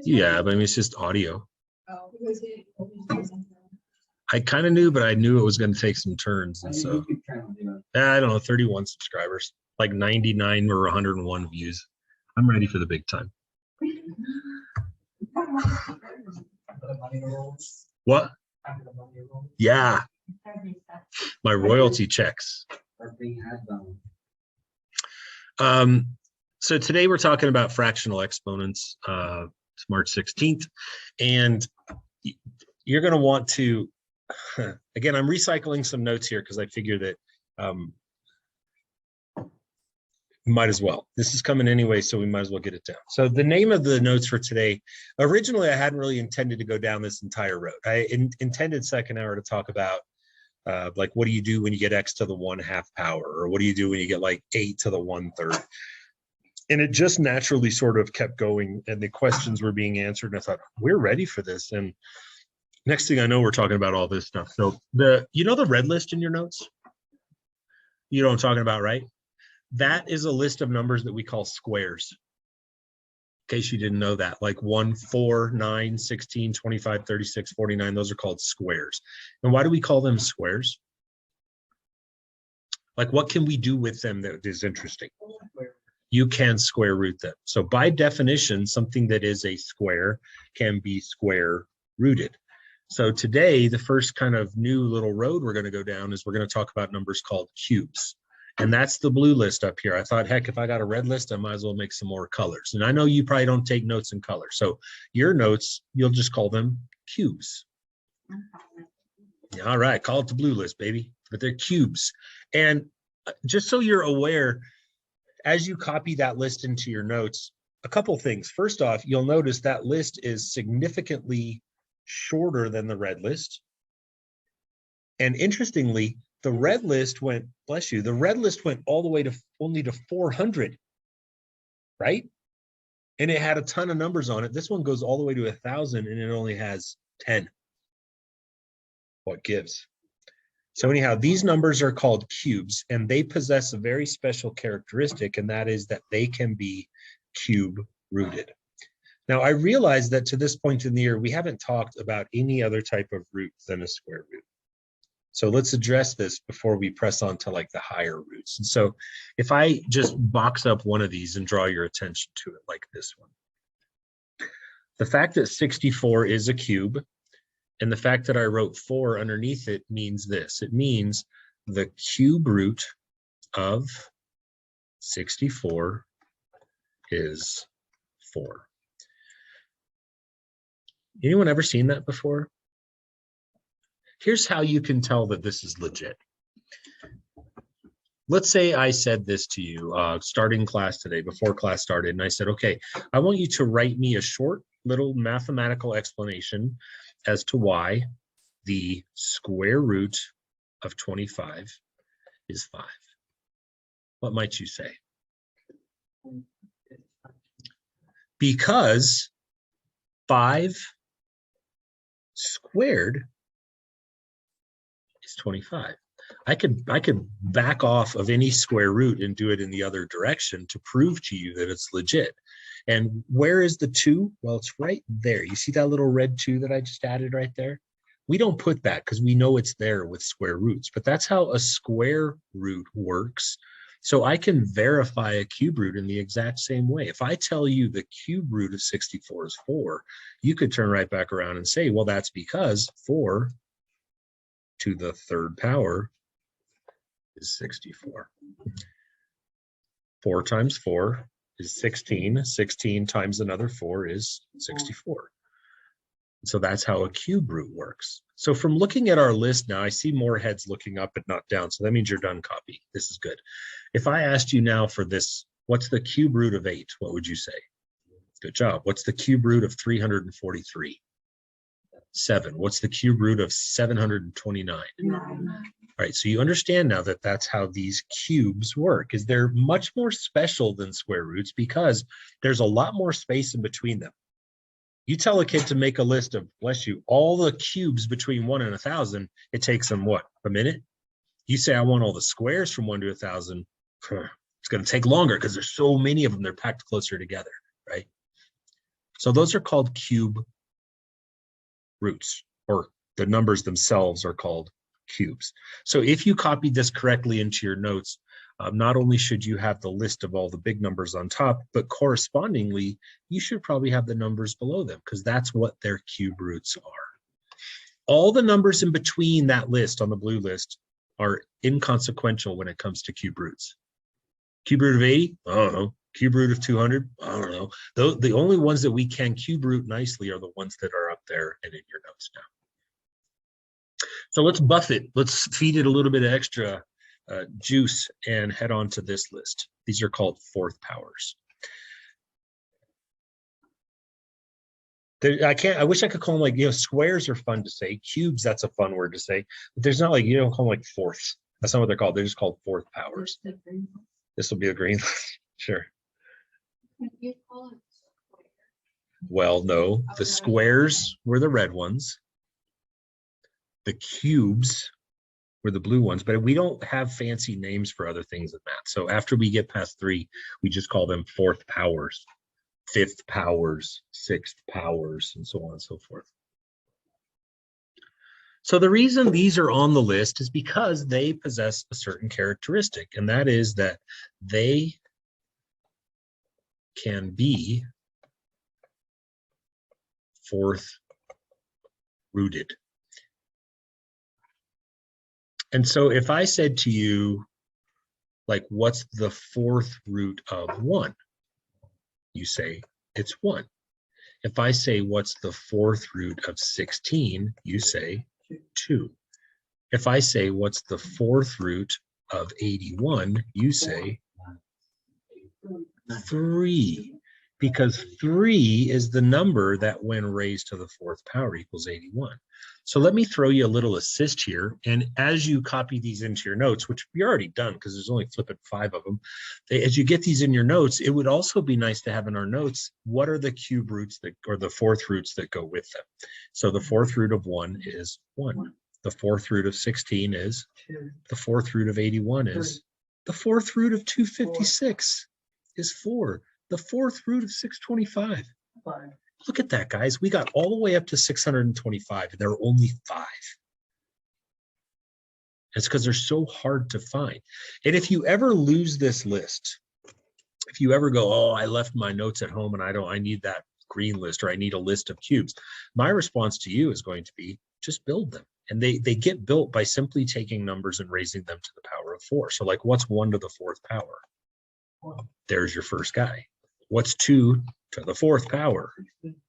Yeah, but I mean, it's just audio. I kind of knew, but I knew it was going to take some turns. And so, I don't know, 31 subscribers, like 99 or 101 views. I'm ready for the big time. What? Yeah. My royalty checks. So today we're talking about fractional exponents. It's March 16th. And you're going to want to, again, I'm recycling some notes here because I figure that might as well. This is coming anyway, so we might as well get it down. So the name of the notes for today, originally I hadn't really intended to go down this entire road. I intended second hour to talk about like what do you do when you get x to the 1/2 power, or what do you do when you get like 8 to the 1/3. And it just naturally sort of kept going, and the questions were being answered, and I thought, we're ready for this. And next thing I know, we're talking about all this stuff. So the red list in your notes? You know what I'm talking about, right? That is a list of numbers that we call squares. In case you didn't know that, like 1, 4, 9, 16, 25, 36, 49, those are called squares. And why do we call them squares? Like, what can we do with them that is interesting? You can square root them. So by definition, something that is a square can be square rooted. So today, the first kind of new little road we're going to go down is we're going to talk about numbers called cubes. And that's the blue list up here. I thought, heck, if I got a red list, I might as well make some more colors. And I know you probably don't take notes in color. So your notes, you'll just call them cubes. All right, call it the blue list, baby. But they're cubes. And just so you're aware, as you copy that list into your notes, a couple things. First off, you'll notice that list is significantly shorter than the red list. And interestingly, the red list went, bless you, the red list went all the way to only to 400, right? And it had a ton of numbers on it. This one goes all the way to 1,000 and it only has 10. What gives? So anyhow, these numbers are called cubes, and they possess a very special characteristic, and that is that they can be cube rooted. Now, I realize that to this point in the year, we haven't talked about any other type of root than a square root. So let's address this before we press on to like the higher roots. And so if I just box up one of these and draw your attention to it like this one, the fact that 64 is a cube, and the fact that I wrote 4 underneath it means this. It means the cube root of 64 is 4. Anyone ever seen that before? Here's how you can tell that this is legit. Let's say I said this to you starting class today, before class started, and I said, okay, I want you to write me a short little mathematical explanation as to why the square root of 25 is 5. What might you say? Because 5 squared is 25. I could back off of any square root and do it in the other direction to prove to you that it's legit. And where is the 2? Well, it's right there. You see that little red 2 that I just added right there? We don't put that because we know it's there with square roots, but that's how a square root works. So I can verify a cube root in the exact same way. If I tell you the cube root of 64 is 4, you could turn right back around and say, well, that's because 4 to the 3rd power is 64. 4 times 4 is 16. 16 times another 4 is 64. So that's how a cube root works. So from looking at our list now, I see more heads looking up but not down. So that means you're done copy. This is good. If I asked you now for this, what's the cube root of 8? What would you say? Good job. What's the cube root of 343? 7. What's the cube root of 729? 9. All right, so you understand now that that's how these cubes work, is they're much more special than square roots because there's a lot more space in between them. You tell a kid to make a list of, bless you, all the cubes between 1 and 1,000, it takes them what, a minute? You say, I want all the squares from 1 to 1,000, it's going to take longer because there's so many of them, they're packed closer together, right? So those are called cube roots, or the numbers themselves are called cubes. So if you copied this correctly into your notes, not only should you have the list of all the big numbers on top, but correspondingly, you should probably have the numbers below them because that's what their cube roots are. All the numbers in between that list on the blue list are inconsequential when it comes to cube roots. Cube root of 80? I don't know. Cube root of 200? I don't know. The only ones that we can cube root nicely are the ones that are up there and in your notes now. So let's buff it. Let's feed it a little bit of extra juice and head on to this list. These are called fourth powers. I wish I could call them like, squares are fun to say. Cubes, that's a fun word to say. But there's not like, you don't call them like fourths. That's not what they're called. They're just called fourth powers. This will be a green list. Sure. You call it square. Well, no. The squares were the red ones. The cubes were the blue ones, but we don't have fancy names for other things in math. So after we get past 3, we just call them fourth powers, fifth powers, sixth powers, and so on and so forth. So the reason these are on the list is because they possess a certain characteristic, and that is that they can be fourth rooted. And so if I said to you, like, what's the fourth root of 1? You say it's 1. If I say, what's the fourth root of 16? You say 2. If I say, what's the fourth root of 81? You say 3. Because 3 is the number that when raised to the fourth power equals 81. So let me throw you a little assist here. And as you copy these into your notes, which you're already done because there's only flipping 5 of them, as you get these in your notes, it would also be nice to have in our notes, what are the cube roots that, or the fourth roots that go with them? So the fourth root of 1 is 1. The fourth root of 16 is 2. The fourth root of 81 is 3. The fourth root of 256 is 4. The fourth root of 625. 5. Look at that, guys. We got all the way up to 625, and there are only 5. It's because they're so hard to find. And if you ever lose this list, if you ever go, oh, I left my notes at home and I need that green list, or I need a list of cubes, my response to you is going to be just build them. And they get built by simply taking numbers and raising them to the power of 4. So like, what's 1 to the fourth power? There's your first guy. What's 2 to the fourth power?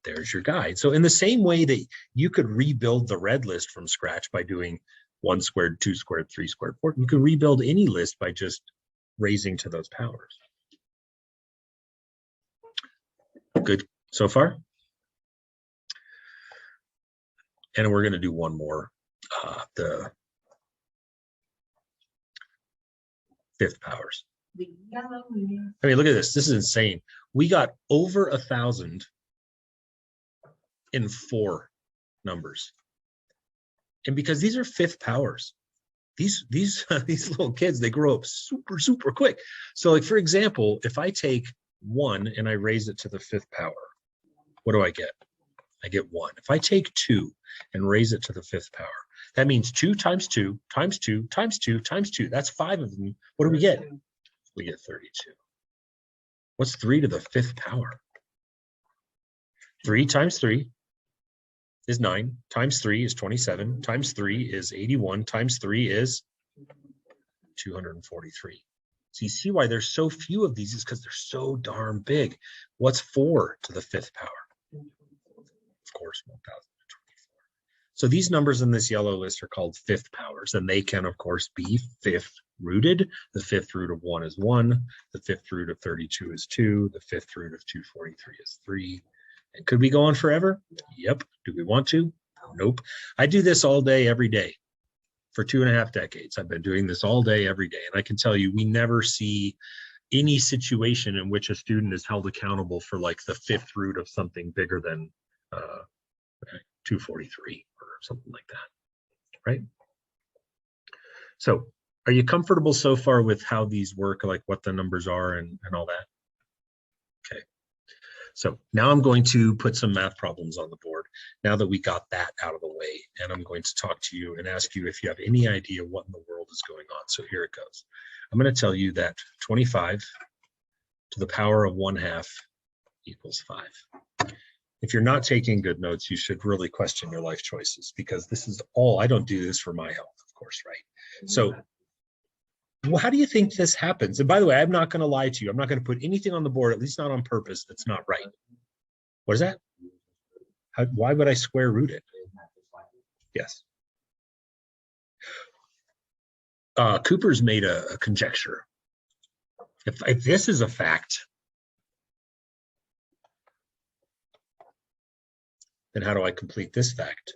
There's your guide. So in the same way that you could rebuild the red list from scratch by doing 1 squared, 2 squared, 3 squared, 4, you can rebuild any list by just raising to those powers. Good so far? And we're going to do one more, the fifth powers. I mean, look at this. This is insane. We got over 1,000 in 4 numbers. And because these are fifth powers, these little kids, they grow up super, super quick. So like, for example, if I take 1 and I raise it to the fifth power, what do I get? I get 1. If I take 2 and raise it to the fifth power, that means 2 times 2 times 2 times 2 times 2. That's 5 of them. What do we get? We get 32. What's 3 to the fifth power? 3 times 3 is 9, times 3 is 27, times 3 is 81, times 3 is 243. So you see why there's so few of these is because they're so darn big. What's 4 to the fifth power? Of course, 1024. So these numbers in this yellow list are called fifth powers, and they can, of course, be fifth rooted. The fifth root of 1 is 1. The fifth root of 32 is 2. The fifth root of 243 is 3. And could we go on forever? Yep. Do we want to? Nope. I do this all day, every day. For 2.5 decades, I've been doing this all day, every day. And I can tell you, we never see any situation in which a student is held accountable for like the fifth root of something bigger than 243 or something like that, right? So are you comfortable so far with how these work, like what the numbers are and all that? Okay. So now I'm going to put some math problems on the board now that we got that out of the way. And I'm going to talk to you and ask you if you have any idea what in the world is going on. So here it goes. I'm going to tell you that 25 to the power of 1/2 equals 5. If you're not taking good notes, you should really question your life choices, because this is all, I don't do this for my health, of course, right? So well, how do you think this happens? And by the way, I'm not going to lie to you. I'm not going to put anything on the board, at least not on purpose, that's not right. What is that? Why would I square root it? Yes. Cooper's made a conjecture. If this is a fact, then how do I complete this fact?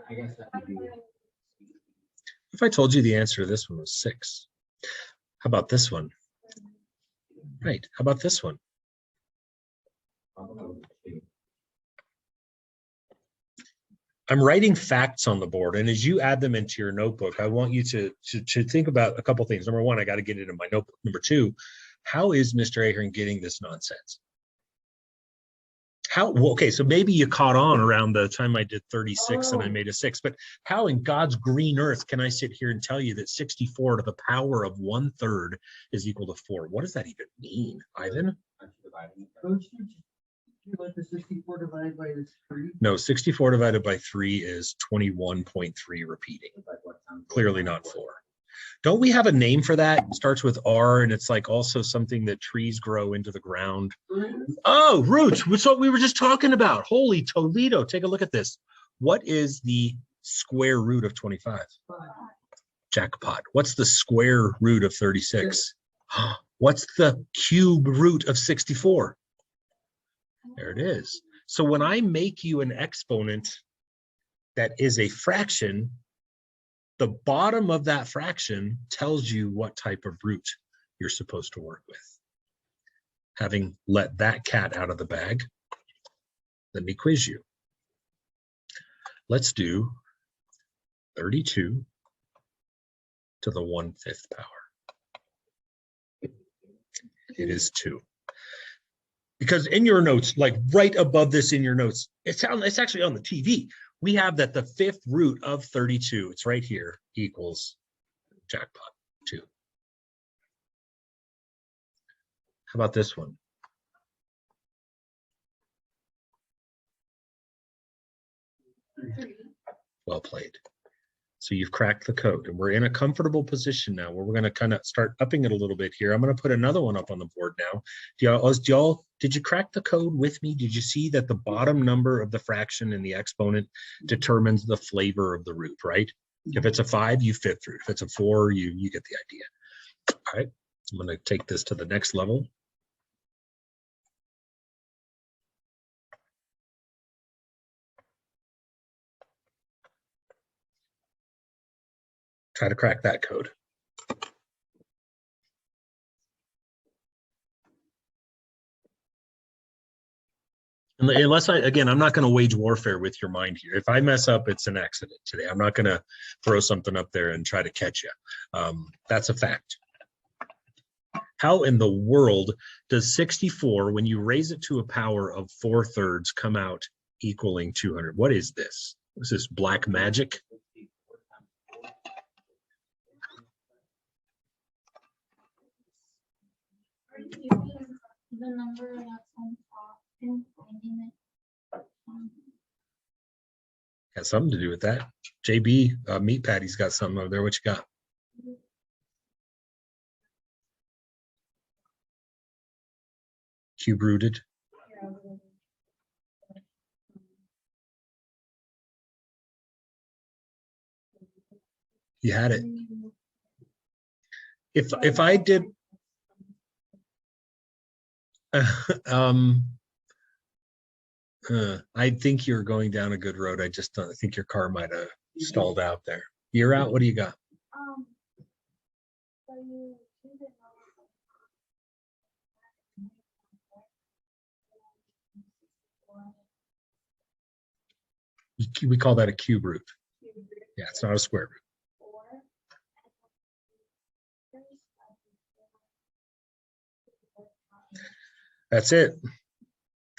I guess that would be. If I told you the answer to this one was 6, how about this one? Right, how about this one? I'm writing facts on the board, and as you add them into your notebook, I want you to think about a couple things. Number one, I got to get it in my notebook. Number two, how is Mr. Ahern getting this nonsense? How, well, okay, so maybe you caught on around the time I did 36 and I made a 6, but how in God's green earth can I sit here and tell you that 64 to the power of 1/3 is equal to 4? What does that even mean, Ivan? Like the 64 divided by 3? No, 64 divided by 3 is 21.3 repeating. Clearly not 4. Don't we have a name for that? It starts with R, and it's like also something that trees grow into the ground. Oh, roots. That's what we were just talking about. Holy Toledo. Take a look at this. What is the square root of 25? Jackpot. What's the square root of 36? What's the cube root of 64? There it is. So when I make you an exponent that is a fraction, the bottom of that fraction tells you what type of root you're supposed to work with. Having let that cat out of the bag, let me quiz you. Let's do 32 to the 1/5 power. It is 2. Because in your notes, like right above this in your notes, it's actually on the TV. We have that the 5th root of 32, it's right here, equals jackpot 2. How about this one? Well played. So you've cracked the code, and we're in a comfortable position now where we're going to kind of start upping it a little bit here. I'm going to put another one up on the board now. Did you crack the code with me? Did you see that the bottom number of the fraction in the exponent determines the flavor of the root, right? If it's a 5, you 5th root. If it's a 4, you get the idea. All right, I'm going to take this to the next level. Try to crack that code. Unless I'm not going to wage warfare with your mind here. If I mess up, it's an accident today. I'm not going to throw something up there and try to catch you. That's a fact. How in the world does 64, when you raise it to a power of 4/3, come out equaling 200? What is this? Is this black magic? Are you using the number that's on top and finding it? Has something to do with that. JB Meat Patty's got something over there. What you got? Cube rooted. You had it. If I did I think you're going down a good road. I just don't think your car might have stalled out there. You're out. What do you got? We call that a cube root. Yeah, it's not a square root. That's it.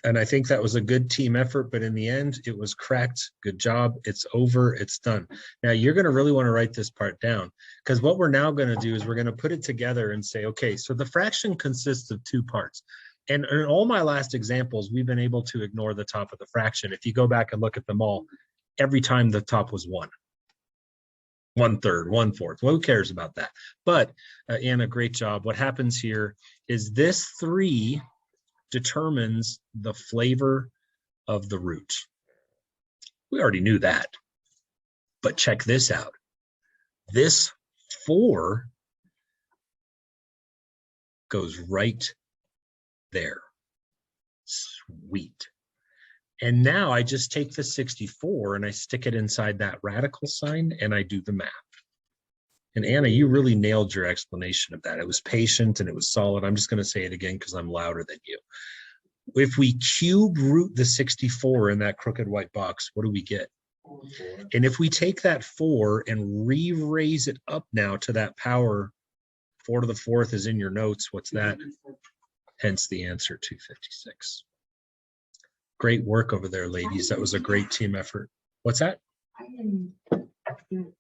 And I think that was a good team effort, but in the end, it was cracked. Good job. It's over. It's done. Now you're going to really want to write this part down, because what we're now going to do is we're going to put it together and say, okay, so the fraction consists of two parts. And in all my last examples, we've been able to ignore the top of the fraction. If you go back and look at them all, every time the top was 1. 1/3, 1/4. Well, who cares about that? But Anna, great job. What happens here is this 3 determines the flavor of the root. We already knew that. But check this out. This 4 goes right there. Sweet. And now I just take the 64 and I stick it inside that radical sign and I do the math. And Anna, you really nailed your explanation of that. It was patient and it was solid. I'm just going to say it again because I'm louder than you. If we cube root the 64 in that crooked white box, what do we get? 4. And if we take that 4 and re-raise it up now to that power, 4 to the 4th is in your notes. What's that? Hence the answer, 256. Great work over there, ladies. That was a great team effort. What's that? I didn't do it.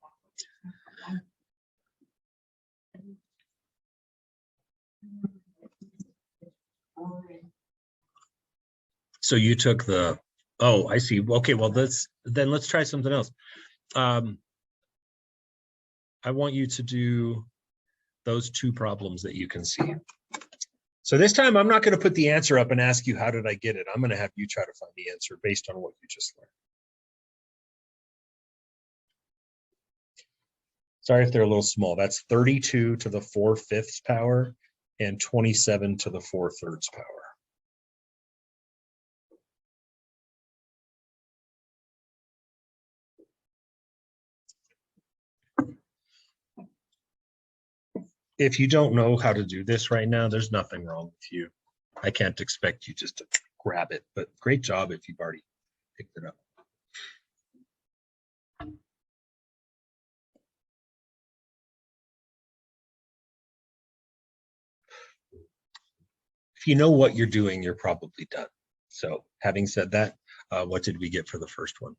So you took the, oh, I see. Okay, well, then let's try something else. I want you to do those 2 problems that you can see. So this time I'm not going to put the answer up and ask you, how did I get it? I'm going to have you try to find the answer based on what you just learned. Sorry if they're a little small. That's 32 to the 4/5 power and 27 to the 4/3 power. If you don't know how to do this right now, there's nothing wrong with you. I can't expect you just to grab it, but great job if you've already picked it up. If you know what you're doing, you're probably done. So having said that, what did we get for the first one?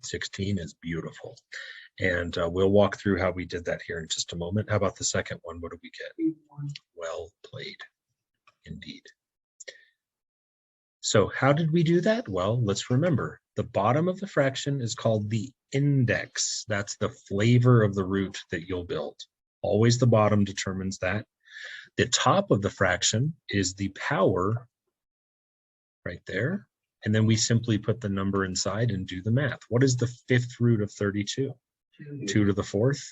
16 is beautiful. And we'll walk through how we did that here in just a moment. How about the second one? What did we get? 8-1. Well played, indeed. So how did we do that? Well, let's remember, the bottom of the fraction is called the index. That's the flavor of the root that you'll build. Always the bottom determines that. The top of the fraction is the power right there. And then we simply put the number inside and do the math. What is the 5th root of 32? 2 to the 4th,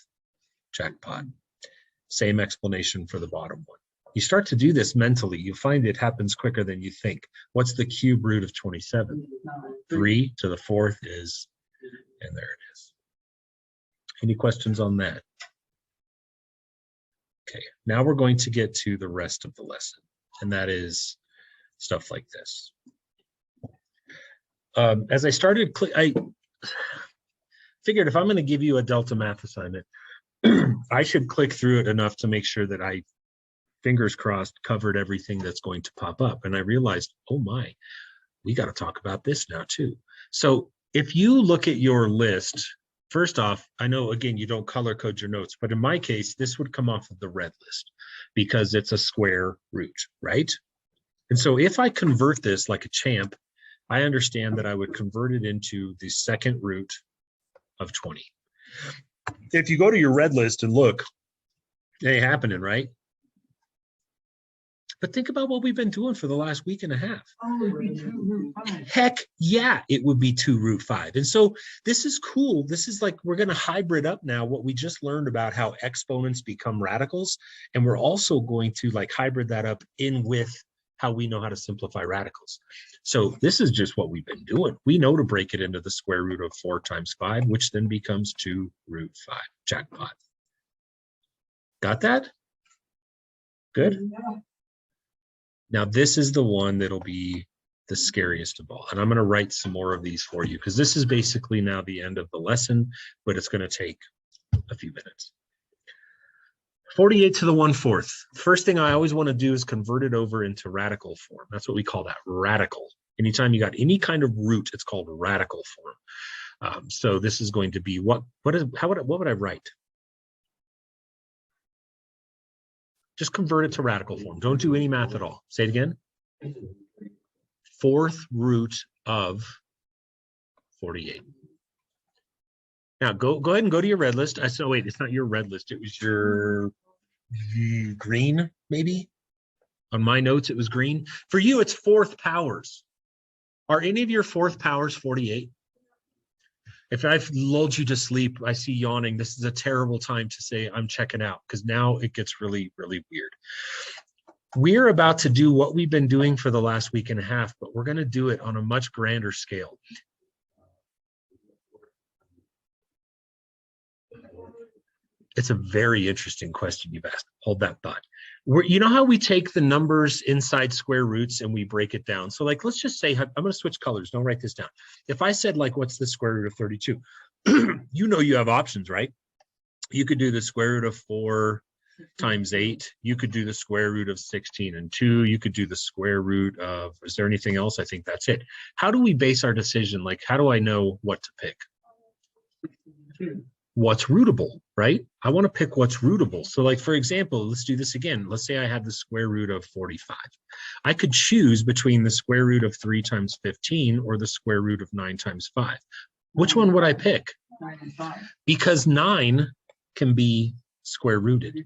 jackpot. Same explanation for the bottom one. You start to do this mentally, you find it happens quicker than you think. What's the cube root of 27? 3 to the 4th is, and there it is. Any questions on that? Okay, now we're going to get to the rest of the lesson, and that is stuff like this. As I started, I figured if I'm going to give you a Delta math assignment, I should click through it enough to make sure that I, fingers crossed, covered everything that's going to pop up. And I realized, oh my, we got to talk about this now too. So if you look at your list, first off, I know, again, you don't color code your notes, but in my case, this would come off of the red list because it's a square root, right? And so if I convert this like a champ, I understand that I would convert it into the second root of 20. If you go to your red list and look, it ain't happening, right? But think about what we've been doing for the last week and a half. Oh, it would be 2 root 5. Heck yeah, it would be 2 root 5. And so this is cool. This is like, we're going to hybrid up now what we just learned about how exponents become radicals. And we're also going to like hybrid that up in with how we know how to simplify radicals. So this is just what we've been doing. We know to break it into the square root of 4 times 5, which then becomes 2 root 5. Jackpot. Got that? Good. Yeah. Now this is the one that'll be the scariest of all. And I'm going to write some more of these for you because this is basically now the end of the lesson, but it's going to take a few minutes. 48 to the 1/4. First thing I always want to do is convert it over into radical form. That's what we call that, radical. Anytime you got any kind of root, it's called radical form. So this is going to be what would I write? Just convert it to radical form. Don't do any math at all. Say it again. 4th root of 48. Now go ahead and go to your red list. I said, wait, it's not your red list. It was your green, maybe. On my notes, it was green. For you, it's 4th powers. Are any of your 4th powers 48? If I've lulled you to sleep, I see yawning. This is a terrible time to say I'm checking out, because now it gets really, really weird. We're about to do what we've been doing for the last week and a half, but we're going to do it on a much grander scale. It's a very interesting question you've asked. Hold that thought. You know how we take the numbers inside square roots and we break it down? So like, let's just say, I'm going to switch colors. Don't write this down. If I said like, what's the square root of 32? You know, you have options, right? You could do the square root of 4 times 8. You could do the square root of 16 and 2. You could do the square root of, is there anything else? I think that's it. How do we base our decision? Like, how do I know what to pick? What's rootable, right? I want to pick what's rootable. So like, for example, let's do this again. Let's say I have the square root of 45. I could choose between the square root of 3 times 15 or the square root of 9 times 5. Which one would I pick? 9 and 5. Because 9 can be square rooted.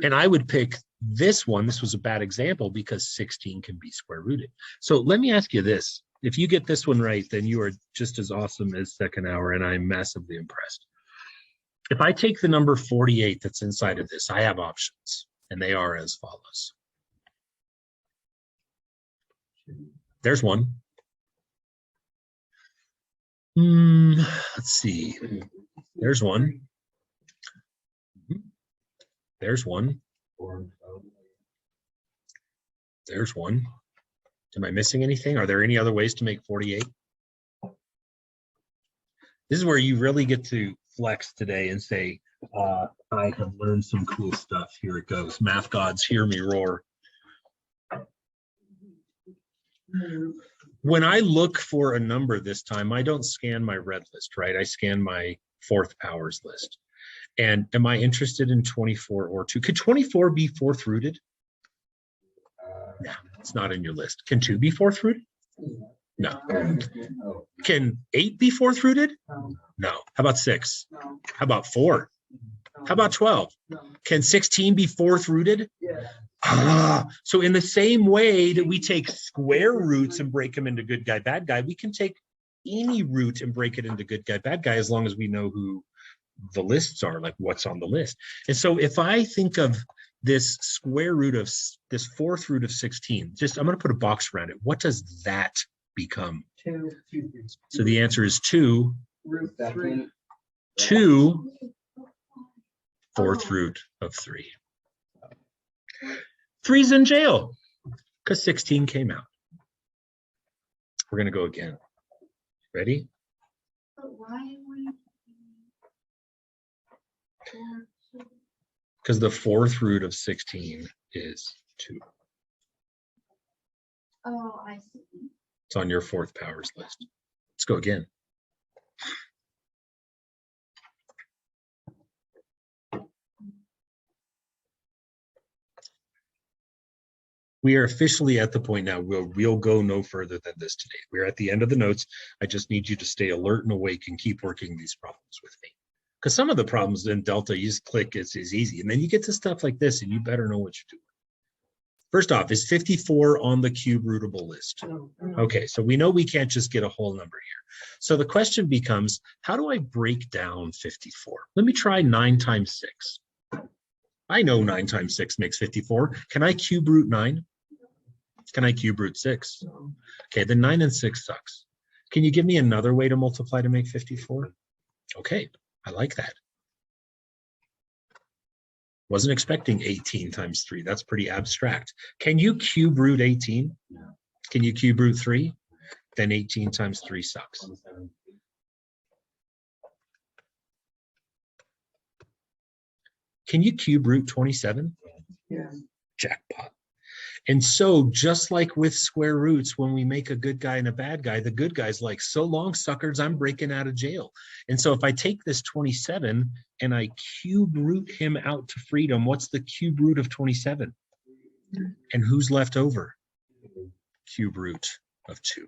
And I would pick this one. This was a bad example because 16 can be square rooted. So let me ask you this. If you get this one right, then you are just as awesome as second hour, and I'm massively impressed. If I take the number 48 that's inside of this, I have options, and they are as follows. There's one. Let's see. There's one. There's one. There's one. Am I missing anything? Are there any other ways to make 48? This is where you really get to flex today and say, I have learned some cool stuff. Here it goes. Math gods, hear me roar. When I look for a number this time, I don't scan my red list, right? I scan my 4th powers list. And am I interested in 24 or 2? Could 24 be 4th rooted? No, it's not in your list. Can 2 be 4th rooted? No. Can 8 be 4th rooted? No. How about 6? How about 4? How about 12? Can 16 be 4th rooted? So in the same way that we take square roots and break them into good guy, bad guy, we can take any root and break it into good guy, bad guy, as long as we know who the lists are, like what's on the list. And so if I think of this square root of this 4th root of 16, just I'm going to put a box around it. What does that become? 2. So the answer is 2. Root 3. 2 4th root of 3. 3's in jail because 16 came out. We're going to go again. Ready? But why would Because the 4th root of 16 is 2. Oh, I see. It's on your 4th powers list. Let's go again. We are officially at the point now where we'll go no further than this today. We're at the end of the notes. I just need you to stay alert and awake and keep working these problems with me. Because some of the problems in Delta, you just click, it's easy. And then you get to stuff like this, and you better know what you're doing. First off, is 54 on the cube rootable list? Okay, so we know we can't just get a whole number here. So the question becomes, how do I break down 54? Let me try 9 times 6. I know 9 times 6 makes 54. Can I cube root 9? Can I cube root 6? Okay, then 9 and 6 sucks. Can you give me another way to multiply to make 54? Okay, I like that. Wasn't expecting 18 times 3. That's pretty abstract. Can you cube root 18? Can you cube root 3? Then 18 times 3 sucks. Can you cube root 27? Yeah. Jackpot. And so just like with square roots, when we make a good guy and a bad guy, the good guy's like, so long, suckers, I'm breaking out of jail. And so if I take this 27 and I cube root him out to freedom, what's the cube root of 27? And who's left over? Cube root of 2.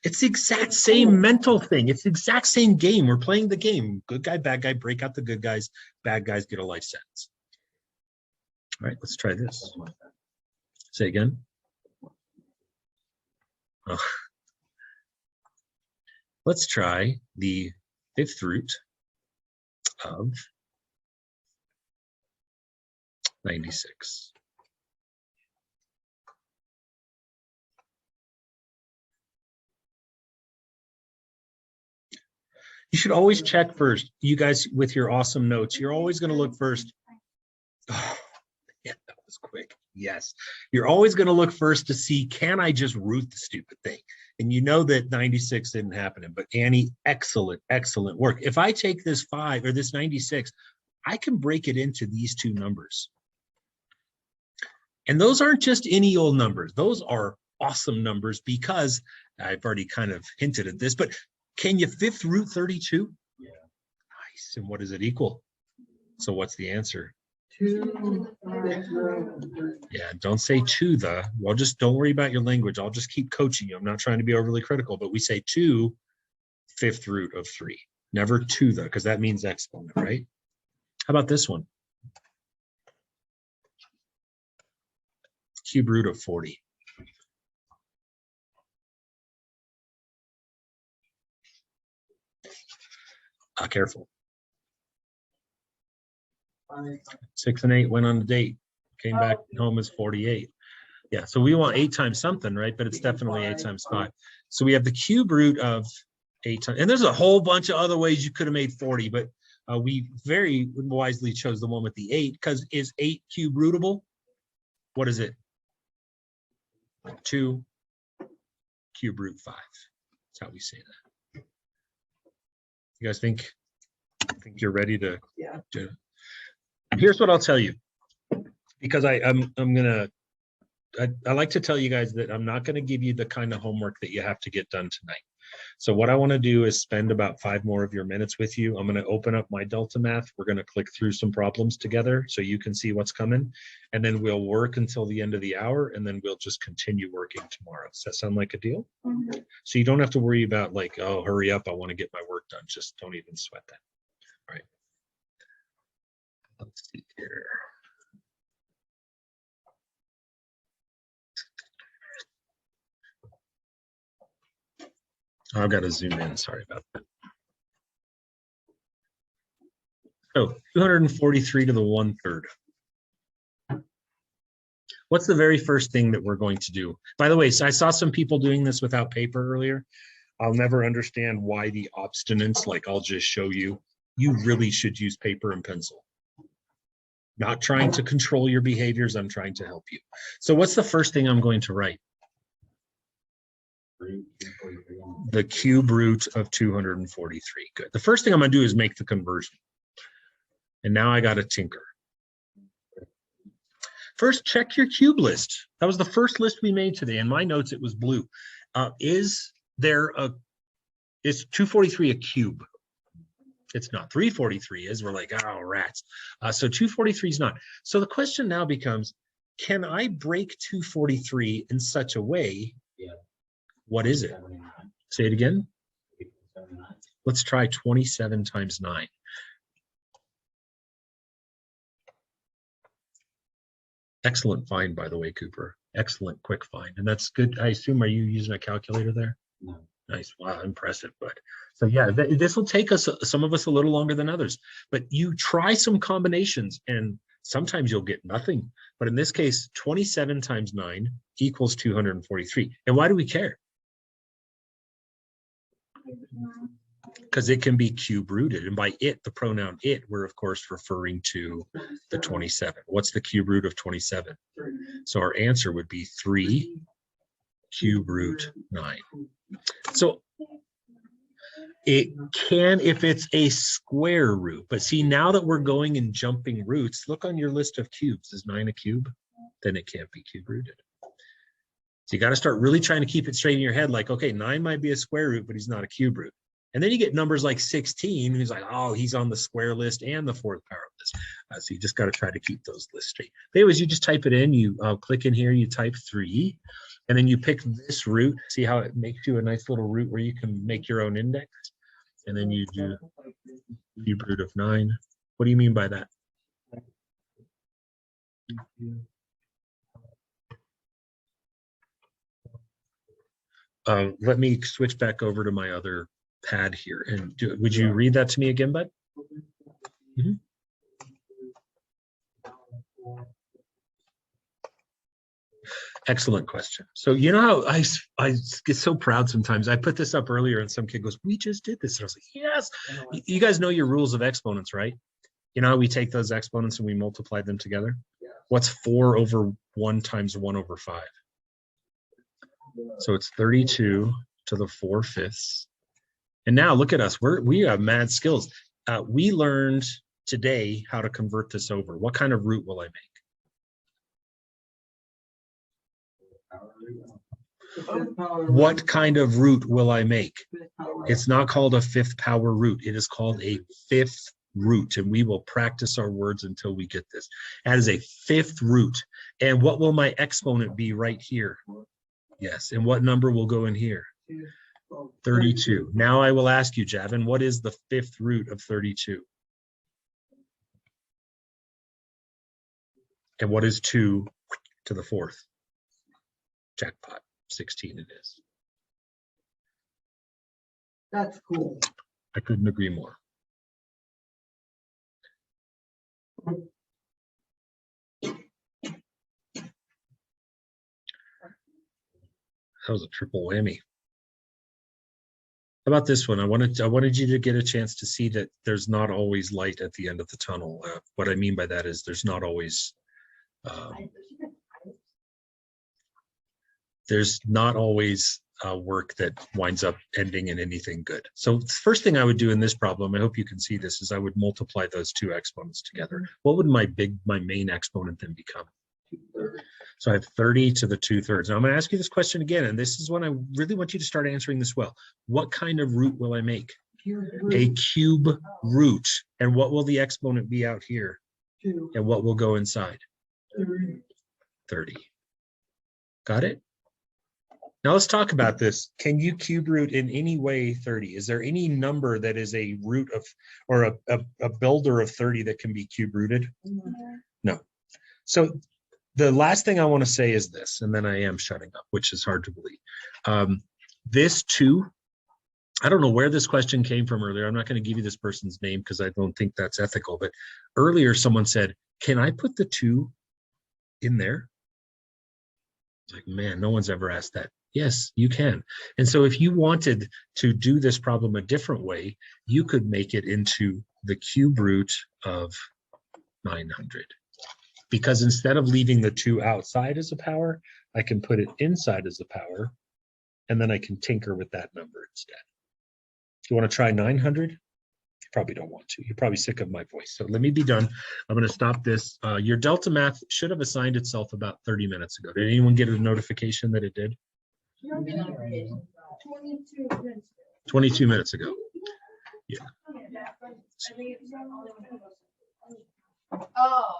It's the exact same mental thing. It's the exact same game. We're playing the game. Good guy, bad guy, break out the good guys. Bad guys get a life sentence. All right, let's try this. Say again. Oh. Let's try the 5th root of 96. You should always check first. You guys with your awesome notes, you're always going to look first. Oh, yeah, that was quick. Yes. You're always going to look first to see, can I just root the stupid thing? And you know that 96 didn't happen. But Annie, excellent, excellent work. If I take this 5 or this 96, I can break it into these 2 numbers. And those aren't just any old numbers. Those are awesome numbers because I've already kind of hinted at this, but can you 5th root 32? Yeah. Nice. And what does it equal? So what's the answer? 2. Yeah, don't say to the. Well, just don't worry about your language. I'll just keep coaching you. I'm not trying to be overly critical, but we say 2 5th root of 3. Never to the, because that means exponent, right? How about this one? Cube root of 40. Careful. 6 and 8 went on a date, came back home as 48. Yeah, so we want 8 times something, right? But it's definitely 8 times 5. So we have the cube root of 8 times, and there's a whole bunch of other ways you could have made 40, but we very wisely chose the one with the 8 because is 8 cube rootable? What is it? 2 cube root 5. That's how we say that. You guys think you're ready to? Yeah. Here's what I'll tell you, because I like to tell you guys that I'm not going to give you the kind of homework that you have to get done tonight. So what I want to do is spend about 5 more of your minutes with you. I'm going to open up my Delta Math. We're going to click through some problems together so you can see what's coming. And then we'll work until the end of the hour, and then we'll just continue working tomorrow. Does that sound like a deal? Mm-hmm. So you don't have to worry about like, oh, hurry up, I want to get my work done. Just don't even sweat that. All right. Let's see here. I've got to zoom in. Sorry about that. So 243 to the 1/3. What's the very first thing that we're going to do? By the way, so I saw some people doing this without paper earlier. I'll never understand why the obstinance, like I'll just show you. You really should use paper and pencil. Not trying to control your behaviors. I'm trying to help you. So what's the first thing I'm going to write? The cube root of 243. Good. The first thing I'm going to do is make the conversion. And now I got to tinker. First, check your cube list. That was the first list we made today. In my notes, it was blue. Is 243 a cube? It's not. 343 is. We're like, oh, rats. So 243 is not. So the question now becomes, can I break 243 in such a way? Yeah. What is it? 79. Say it again. 79. Let's try 27 times 9. Excellent find, by the way, Cooper. Excellent quick find. And that's good. I assume, are you using a calculator there? No. Nice. Wow, impressive. But so yeah, this will take us, some of us, a little longer than others. But you try some combinations and sometimes you'll get nothing. But in this case, 27 times 9 equals 243. And why do we care? Because it can be cube rooted. And by it, the pronoun it, we're of course referring to the 27. What's the cube root of 27? So our answer would be 3 cube root 9. So It can if it's a square root, but see, now that we're going and jumping roots, look on your list of cubes. Is 9 a cube? Then it can't be cube rooted. So you got to start really trying to keep it straight in your head. Like, okay, 9 might be a square root, but he's not a cube root. And then you get numbers like 16, who's like, oh, he's on the square list and the fourth power list. So you just got to try to keep those lists straight. Anyways, you just type it in, you click in here, you type 3, and then you pick this root. See how it makes you a nice little root where you can make your own index? And then you do cube root of 9. What do you mean by that? Let me switch back over to my other pad here. And would you read that to me again, bud? Mhm. Excellent question. So you know how I get so proud sometimes. I put this up earlier and some kid goes, we just did this. And I was like, yes. You guys know your rules of exponents, right? You know how we take those exponents and we multiply them together? Yeah. What's 4 over 1 times 1 over 5? So it's 32 to the 4/5. And now look at us. We have mad skills. We learned today how to convert this over. What kind of root will I make? What kind of root will I make? It's not called a 5th power root. It is called a 5th root, and we will practice our words until we get this. That is a 5th root. And what will my exponent be right here? Yes, and what number will go in here? 32. Now I will ask you, Javin, what is the 5th root of 32? And what is 2 to the 4th? Jackpot. 16 it is. That's cool. I couldn't agree more. That was a triple whammy. How about this one? I wanted you to get a chance to see that there's not always light at the end of the tunnel. What I mean by that is there's not always work that winds up ending in anything good. So the first thing I would do in this problem, I hope you can see this, is I would multiply those two exponents together. What would my main exponent then become? So I have 30 to the 2/3. Now I'm going to ask you this question again, and this is when I really want you to start answering this well. What kind of root will I make? A cube root. And what will the exponent be out here? 2. And what will go inside? 30. Got it? Now let's talk about this. Can you cube root in any way 30? Is there any number that is a root of, or a builder of 30 that can be cube rooted? No. So the last thing I want to say is this, and then I am shutting up, which is hard to believe. This 2, I don't know where this question came from earlier. I'm not going to give you this person's name because I don't think that's ethical. But earlier someone said, can I put the 2 in there? It's like, man, no one's ever asked that. Yes, you can. And so if you wanted to do this problem a different way, you could make it into the cube root of 900. Because instead of leaving the 2 outside as a power, I can put it inside as a power, and then I can tinker with that number instead. You want to try 900? You probably don't want to. You're probably sick of my voice. So let me be done. I'm going to stop this. Your Delta Math should have assigned itself about 30 minutes ago. Did anyone get a notification that it did? 22 minutes ago. Yeah. Oh.